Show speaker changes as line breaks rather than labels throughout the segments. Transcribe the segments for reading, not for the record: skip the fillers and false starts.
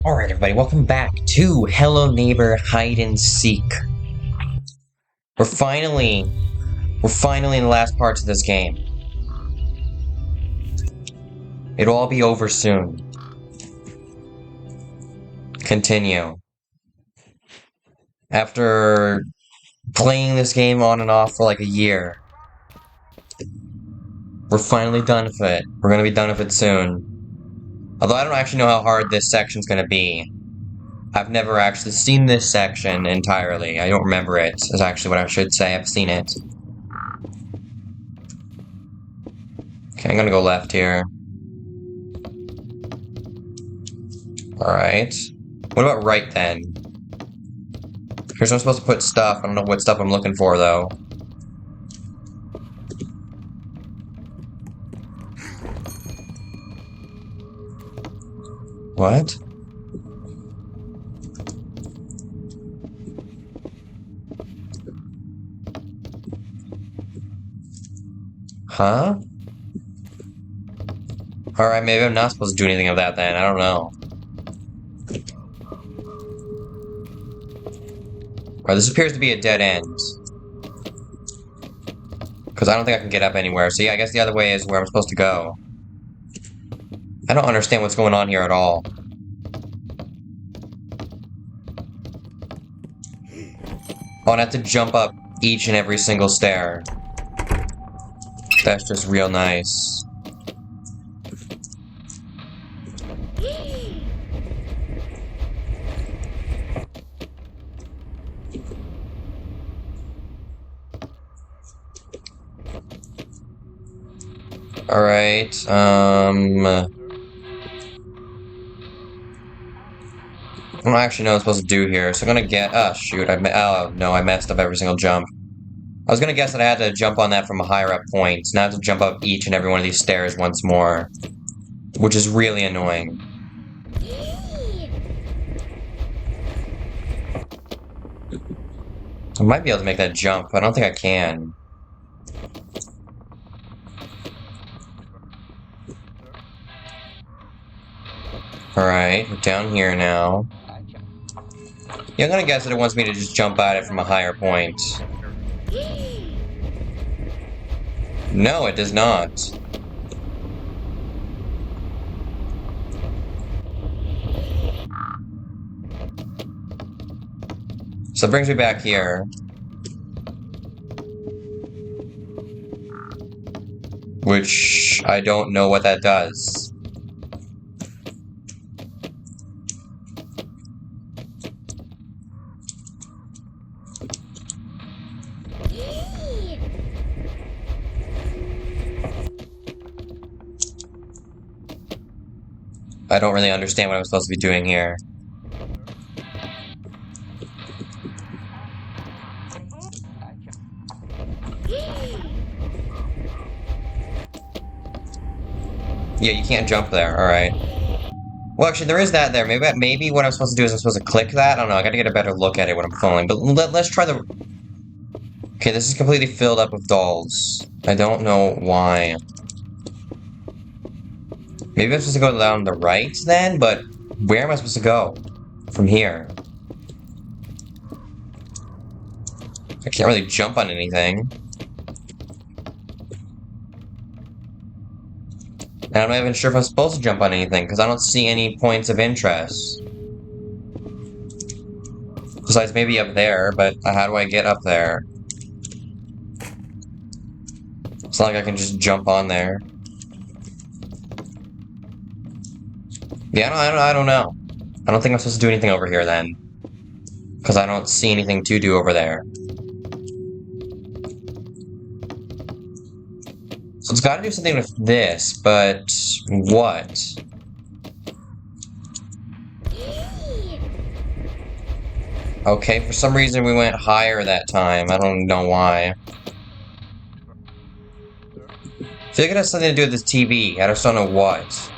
Alright everybody, welcome back to Hello Neighbor Hide and Seek. We're finally in the last parts of this game. It'll all be over soon. Continue. After playing this game on and off for like a year, we're finally done with it. We're gonna be done with it soon. Although I don't actually know how hard this section's gonna be. I've never actually seen this section entirely. I don't remember it, is actually what I should say. I've seen it. Okay, I'm gonna go left here. Alright. What about right then? Here's where I'm supposed to put stuff. I don't know what stuff I'm looking for, though. What? Huh? Alright, maybe I'm not supposed to do anything of that then. I don't know. Alright, this appears to be a dead end. Because I don't think I can get up anywhere. So yeah, I guess the other way is where I'm supposed to go. I don't understand what's going on here at all. Oh, and I have to jump up each and every single stair. That's just real nice. Alright, I don't actually know what I'm supposed to do here, so I'm gonna get- oh shoot, oh no, I messed up every single jump. I was gonna guess that I had to jump on that from a higher up point, not to jump up each and every one of these stairs once more. Which is really annoying. I might be able to make that jump, but I don't think I can. Alright, we're down here now. Yeah, I'm gonna guess that it wants me to just jump at it from a higher point. No, it does not. So it brings me back here. Which, I don't know what that does. I don't really understand what I'm supposed to be doing here. Yeah, you can't jump there, alright. Well, actually, there is that there. Maybe what I'm supposed to do is I'm supposed to click that? I don't know, I gotta get a better look at it when I'm falling. But let's try the... Okay, this is completely filled up with dolls. I don't know why. Maybe I'm supposed to go down the right then, but where am I supposed to go? From here. I can't really jump on anything. And I'm not even sure if I'm supposed to jump on anything, because I don't see any points of interest. Besides maybe up there, but how do I get up there? It's not like I can just jump on there. Yeah, I don't know. I don't think I'm supposed to do anything over here then. Because I don't see anything to do over there. So it's gotta do something with this, but what? Okay, for some reason we went higher that time. I don't know why. I feel like it has something to do with this TV. I just don't know what.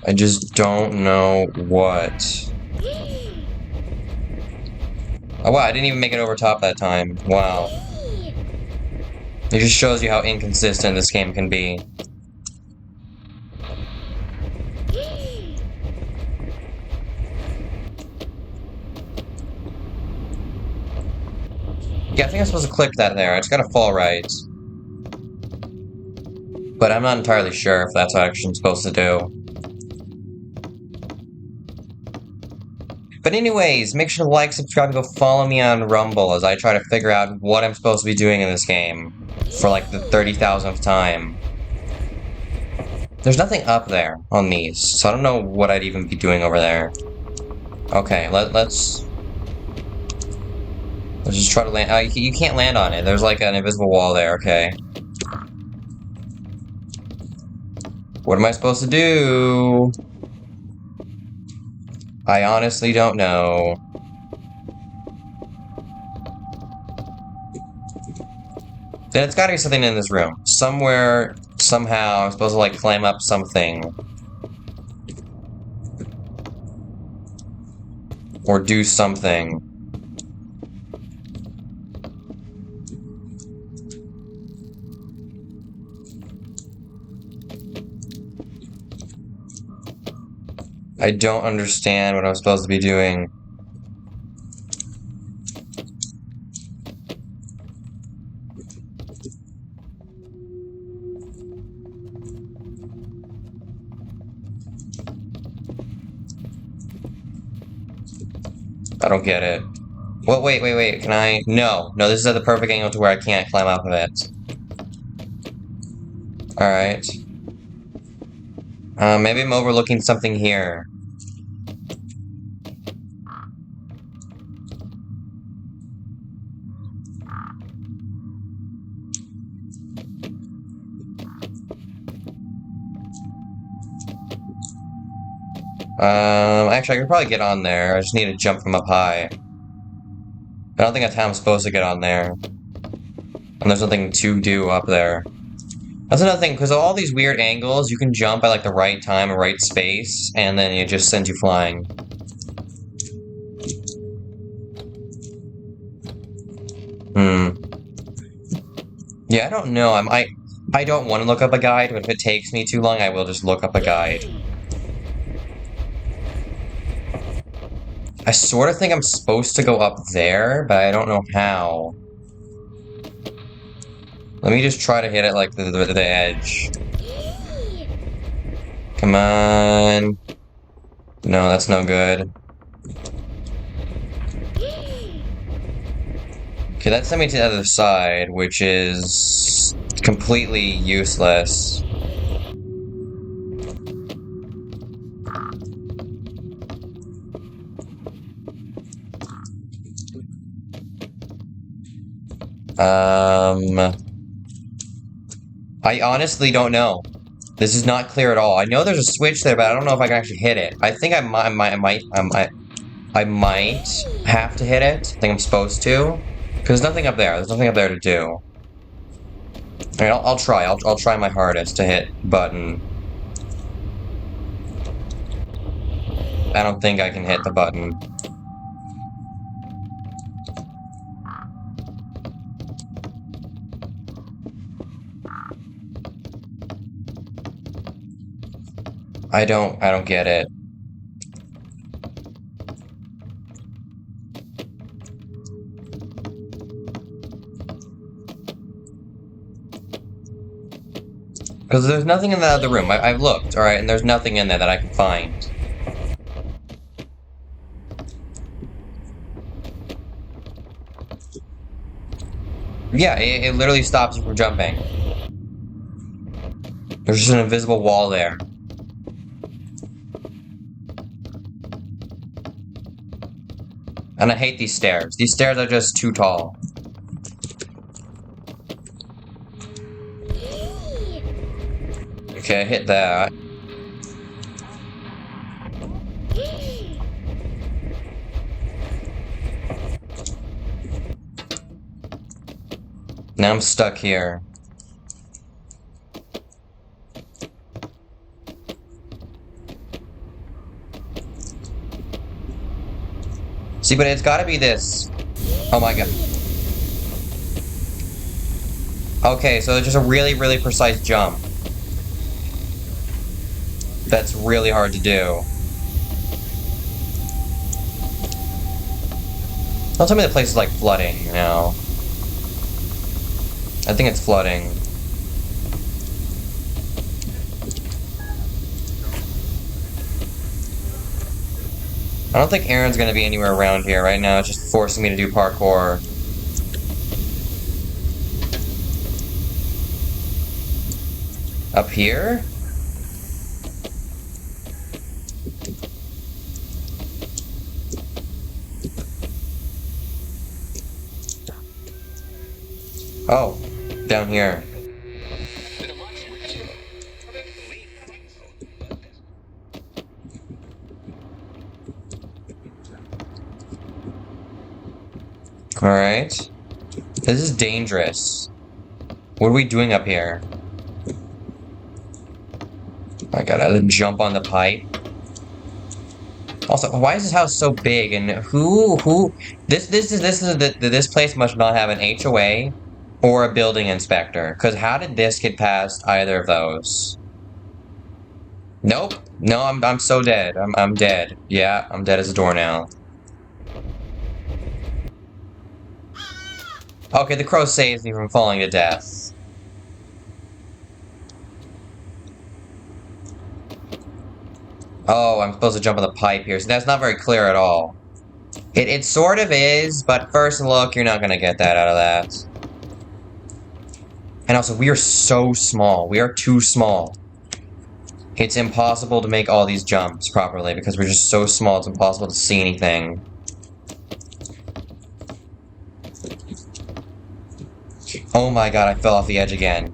I just don't know what. Oh wow, I didn't even make it over top that time. Wow. It just shows you how inconsistent this game can be. Yeah, I think I'm supposed to click that there. I just gotta fall right. But I'm not entirely sure if that's what I'm supposed to do. But anyways, make sure to like, subscribe, and go follow me on Rumble as I try to figure out what I'm supposed to be doing in this game for like the 30,000th time. There's nothing up there on these, so I don't know what I'd even be doing over there. Okay, let's just try to land. You can't land on it. There's like an invisible wall there. Okay. What am I supposed to do? I honestly don't know. Then it's gotta be something in this room. Somewhere, somehow, I'm supposed to like climb up something. Or do something. I don't understand what I'm supposed to be doing. I don't get it. Well, wait, can I? No, this is at the perfect angle to where I can't climb up of it. Alright. Maybe I'm overlooking something here. Actually, I could probably get on there. I just need to jump from up high. I don't think that's how I'm supposed to get on there. And there's nothing to do up there. That's another thing, because of all these weird angles, you can jump at like the right time and right space, and then it just sends you flying. Yeah, I don't know. I don't want to look up a guide, but if it takes me too long, I will just look up a guide. I sort of think I'm supposed to go up there, but I don't know how. Let me just try to hit it like the edge. Come on. No, that's no good. Okay, that sent me to the other side, which is completely useless. I honestly don't know. This is not clear at all. I know there's a switch there, but I don't know if I can actually hit it. I think I might have to hit it. I think I'm supposed to. Because there's nothing up there. There's nothing up there to do. Alright, I'll try. I'll try my hardest to hit button. I don't think I can hit the button. I don't get it. Because there's nothing in the other room. I've looked, alright, and there's nothing in there that I can find. Yeah, it literally stops you from jumping. There's just an invisible wall there. And I hate these stairs. These stairs are just too tall. Okay, I hit that. Now I'm stuck here. See, but it's gotta be this. Oh my god. Okay, so it's just a really, really precise jump. That's really hard to do. Don't tell me the place is like flooding, you know. I think it's flooding. I don't think Aaron's gonna be anywhere around here right now. It's just forcing me to do parkour. Up here? Oh, down here. Alright. This is dangerous. What are we doing up here? I gotta jump on the pipe. Also, why is this house so big? And this place must not have an HOA or a building inspector. Because how did this get past either of those? Nope. No, I'm so dead. I'm dead. Yeah, I'm dead as a doornail. Okay, the crow saves me from falling to death. Oh, I'm supposed to jump on the pipe here. So that's not very clear at all. It sort of is, but first look, you're not gonna get that out of that. And also, we are so small. We are too small. It's impossible to make all these jumps properly because we're just so small, it's impossible to see anything. Oh my god, I fell off the edge again.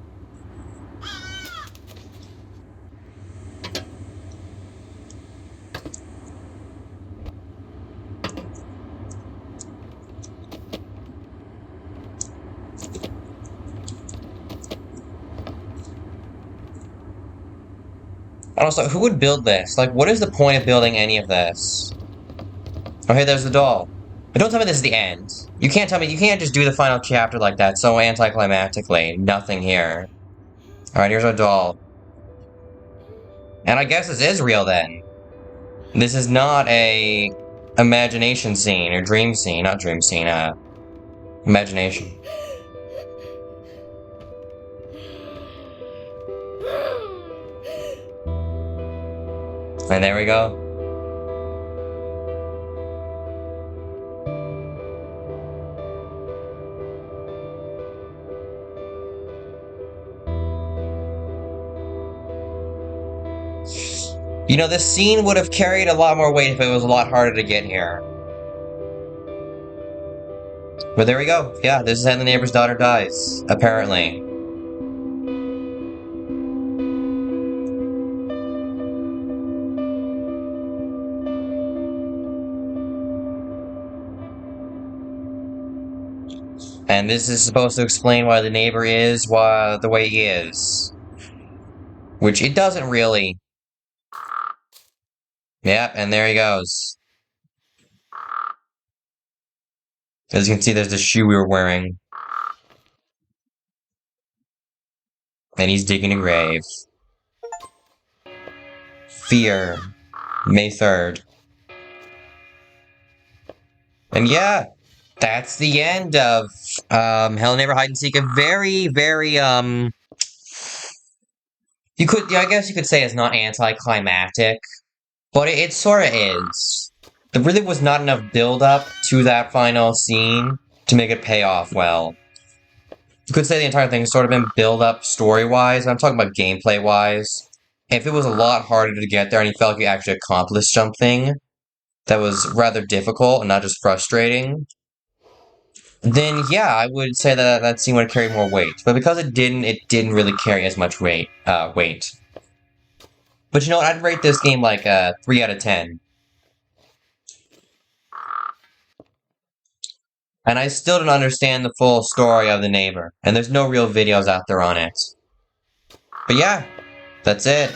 And also, who would build this? Like, what is the point of building any of this? Oh, hey, there's the doll. But don't tell me this is the end. You can't tell me, you can't just do the final chapter like that so anticlimactically. Nothing here. Alright, here's our doll. And I guess this is real then. This is not a imagination scene or dream scene, not dream scene, imagination. And there we go. You know, this scene would have carried a lot more weight if it was a lot harder to get here. But there we go. Yeah, this is how the neighbor's daughter dies, apparently. And this is supposed to explain why the neighbor is the way he is. Which it doesn't really. Yep, and there he goes. As you can see, there's the shoe we were wearing. And he's digging a grave. Fear. May 3rd. And yeah, that's the end of Hello Neighbor Hide and Seek. A very, very I guess you could say it's not anticlimactic, but it sort of is. There really was not enough build-up to that final scene to make it pay off well. You could say the entire thing has sort of been build-up story-wise. I'm talking about gameplay-wise. If it was a lot harder to get there and you felt like you actually accomplished something that was rather difficult and not just frustrating, then yeah, I would say that that scene would carry more weight. But because it didn't really carry as much weight. But you know what? I'd rate this game like a 3 out of 10. And I still don't understand the full story of the neighbor. And there's no real videos out there on it. But yeah, that's it.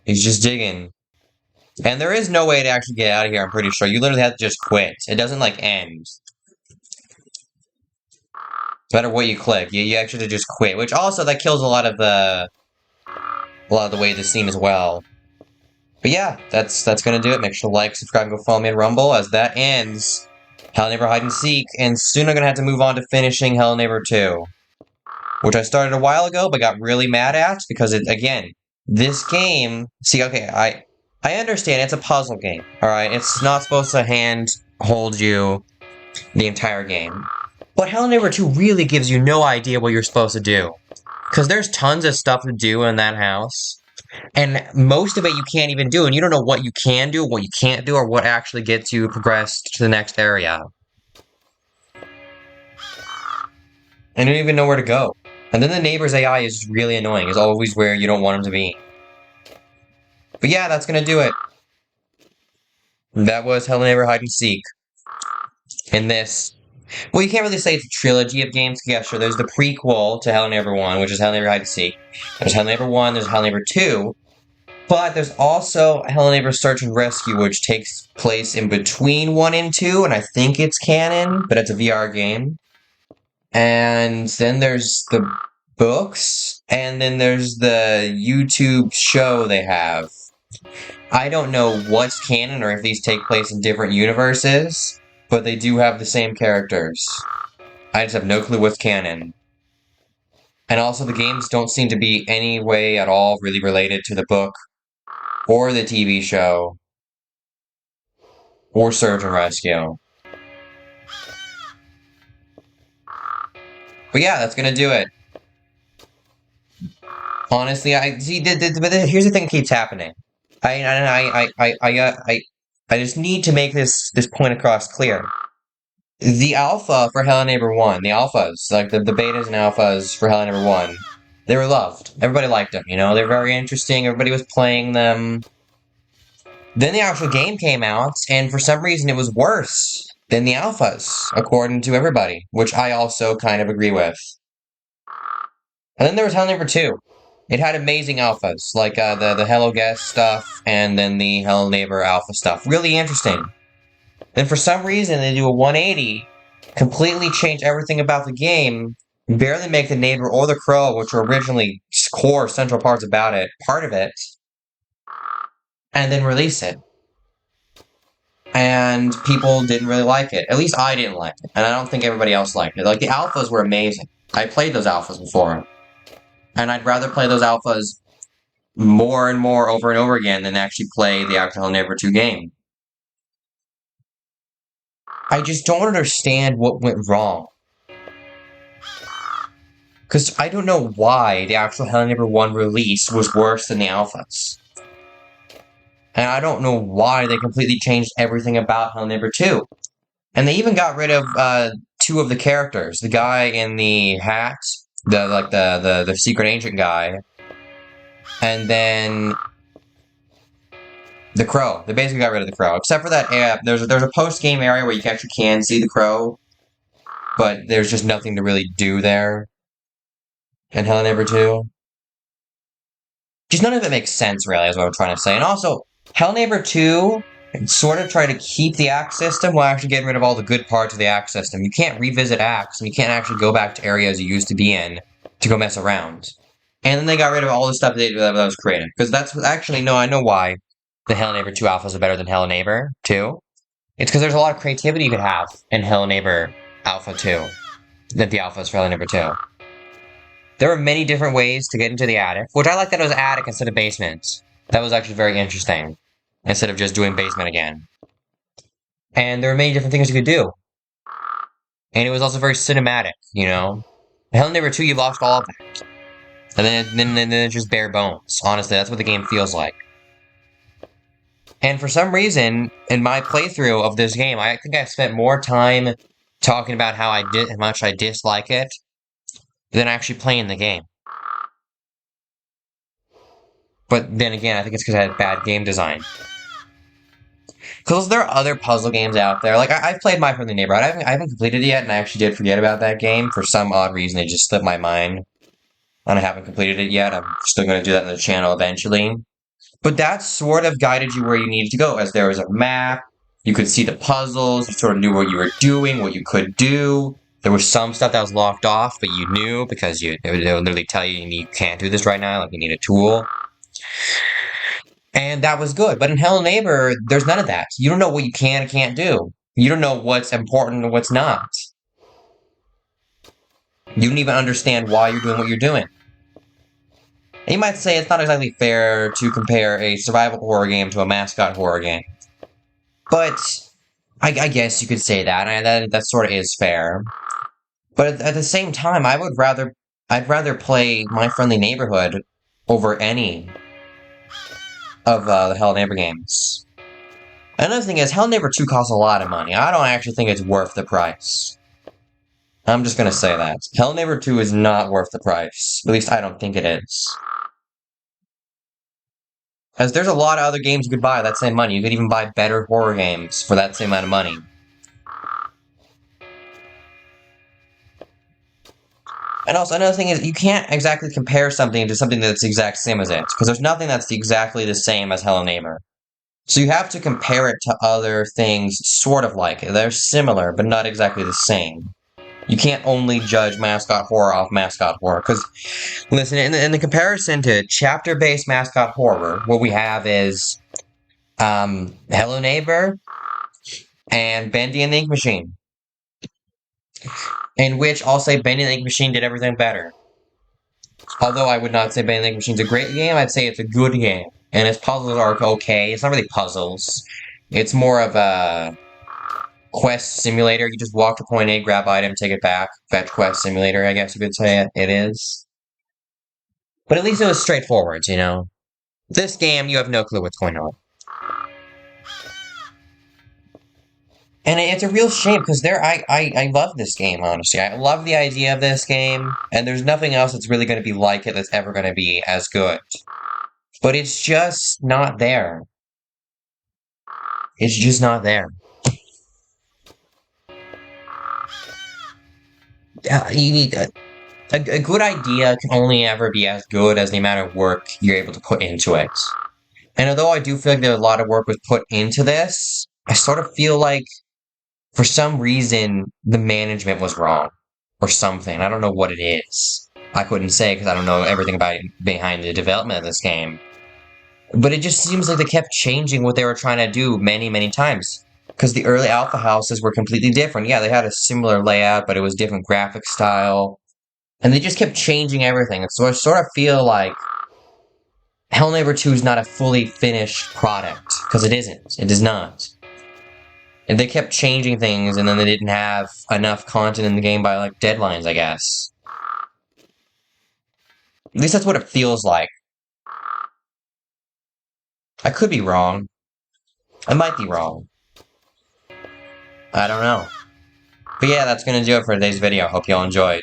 He's just digging. And there is no way to actually get out of here, I'm pretty sure. You literally have to just quit. It doesn't, like, end. No matter what you click, you actually have to just quit. Which also, that kills a lot of the way this scene as well. But yeah, that's gonna do it. Make sure to like, subscribe, and go follow me on Rumble as that ends Hello Neighbor Hide and Seek. And soon I'm gonna have to move on to finishing Hello Neighbor 2. Which I started a while ago, but got really mad at because again, this game, see, okay, I understand it's a puzzle game, alright? It's not supposed to hold you the entire game. But Hello Neighbor 2 really gives you no idea what you're supposed to do. Because there's tons of stuff to do in that house. And most of it you can't even do, and you don't know what you can do, what you can't do, or what actually gets you progressed to the next area. And you don't even know where to go. And then the neighbor's AI is really annoying. It's always where you don't want him to be. But yeah, that's gonna do it. That was Hello Neighbor Hide and Seek. In this... Well, you can't really say it's a trilogy of games. Yeah, sure, there's the prequel to Hello Neighbor 1, which is Hello Neighbor Hide and Seek. There's Hello Neighbor 1, there's Hello Neighbor 2. But there's also Hello Neighbor Search and Rescue, which takes place in between 1 and 2, and I think it's canon, but it's a VR game. And then there's the books, and then there's the YouTube show they have. I don't know what's canon or if these take place in different universes, but they do have the same characters. I just have no clue what's canon. And also the games don't seem to be any way at all really related to the book, or the TV show, or Search and Rescue. But yeah, that's gonna do it. Honestly, but here's the thing that keeps happening. I just need to make this point across clear. The alpha for Hello Neighbor 1, the alphas, like the betas and alphas for Hello Neighbor 1, they were loved. Everybody liked them, you know? They're very interesting, everybody was playing them. Then the actual game came out, and for some reason it was worse than the alphas, according to everybody, which I also kind of agree with. And then there was Hello Neighbor 2. It had amazing alphas, like the Hello Guest stuff, and then the Hello Neighbor alpha stuff. Really interesting. Then for some reason they do a 180, completely change everything about the game, barely make the neighbor or the crow, which were originally core central parts about it, part of it, and then release it. And people didn't really like it. At least I didn't like it, and I don't think everybody else liked it. Like, the alphas were amazing. I played those alphas before. And I'd rather play those alphas more and more over and over again than actually play the actual Hello Neighbor 2 game. I just don't understand what went wrong. Because I don't know why the actual Hello Neighbor 1 release was worse than the alphas. And I don't know why they completely changed everything about Hello Neighbor 2. And they even got rid of 2 of the characters. The guy in the hat, the secret agent guy, and then the crow. They basically got rid of the crow, except for that there's a post-game area where you actually can see the crow, but there's just nothing to really do there in Hello Neighbor 2. Just none of it makes sense, really, is what I'm trying to say. And also, Hello Neighbor 2 sort of try to keep the axe system while actually getting rid of all the good parts of the axe system. You can't revisit axe, and you can't actually go back to areas you used to be in to go mess around. And then they got rid of all the stuff that was creative. Because that's actually, no, I know why the Hello Neighbor 2 alphas are better than Hello Neighbor 2. It's because there's a lot of creativity you could have in Hello Neighbor Alpha 2 than the alphas for Hello Neighbor 2. There were many different ways to get into the attic, which I like that it was attic instead of basement. That was actually very interesting, instead of just doing basement again. And there were many different things you could do. And it was also very cinematic, you know? In Hello Neighbor 2, you lost all of that. And then it's just bare bones. Honestly, that's what the game feels like. And for some reason, in my playthrough of this game, I think I spent more time talking about how much I dislike it than actually playing the game. But then again, I think it's because I had bad game design. Because there are other puzzle games out there. Like, I've played My Friendly Neighborhood. I haven't completed it yet, and I actually did forget about that game. For some odd reason, it just slipped my mind. And I haven't completed it yet. I'm still going to do that on the channel eventually. But that sort of guided you where you needed to go, as there was a map, you could see the puzzles, you sort of knew what you were doing, what you could do. There was some stuff that was locked off, but you knew because it would literally tell you you can't do this right now, like you need a tool. And that was good. But in Hello Neighbor, there's none of that. You don't know what you can and can't do. You don't know what's important and what's not. You don't even understand why you're doing what you're doing. And you might say it's not exactly fair to compare a survival horror game to a mascot horror game. But I guess you could say that, and that sort of is fair. But at the same time, I'd rather play My Friendly Neighborhood over any of the Hello Neighbor games. Another thing is, Hello Neighbor 2 costs a lot of money. I don't actually think it's worth the price. I'm just gonna say that. Hello Neighbor 2 is not worth the price. At least I don't think it is. As there's a lot of other games you could buy that same money. You could even buy better horror games for that same amount of money. And also, another thing is, you can't exactly compare something to something that's the exact same as it, because there's nothing that's exactly the same as Hello Neighbor. So you have to compare it to other things sort of like it. They're similar, but not exactly the same. You can't only judge mascot horror off mascot horror, because, listen, in the comparison to chapter-based mascot horror, what we have is Hello Neighbor and Bendy and the Ink Machine, in which I'll say Bendy and the Ink Machine did everything better. Although I would not say Bendy and the Ink Machine's a great game, I'd say it's a good game. And its puzzles are okay. It's not really puzzles. It's more of a quest simulator. You just walk to point A, grab item, take it back. Fetch quest simulator, I guess you could say it is. But at least it was straightforward, you know? This game, you have no clue what's going on. And it's a real shame, because I love this game, honestly. I love the idea of this game, and there's nothing else that's really going to be like it that's ever going to be as good. But it's just not there. It's just not there. You need a good idea can only ever be as good as the amount of work you're able to put into it. And although I do feel like a lot of work was put into this, I sort of feel like, for some reason, the management was wrong. Or something. I don't know what it is. I couldn't say because I don't know everything about behind the development of this game. But it just seems like they kept changing what they were trying to do many, many times. Because the early alpha houses were completely different. Yeah, they had a similar layout, but it was different graphic style. And they just kept changing everything. So I sort of feel like Hello Neighbor 2 is not a fully finished product. Because it isn't. It is not. And they kept changing things, and then they didn't have enough content in the game by, like, deadlines, I guess. At least that's what it feels like. I could be wrong. I might be wrong. I don't know. But yeah, that's gonna do it for today's video. Hope y'all enjoyed.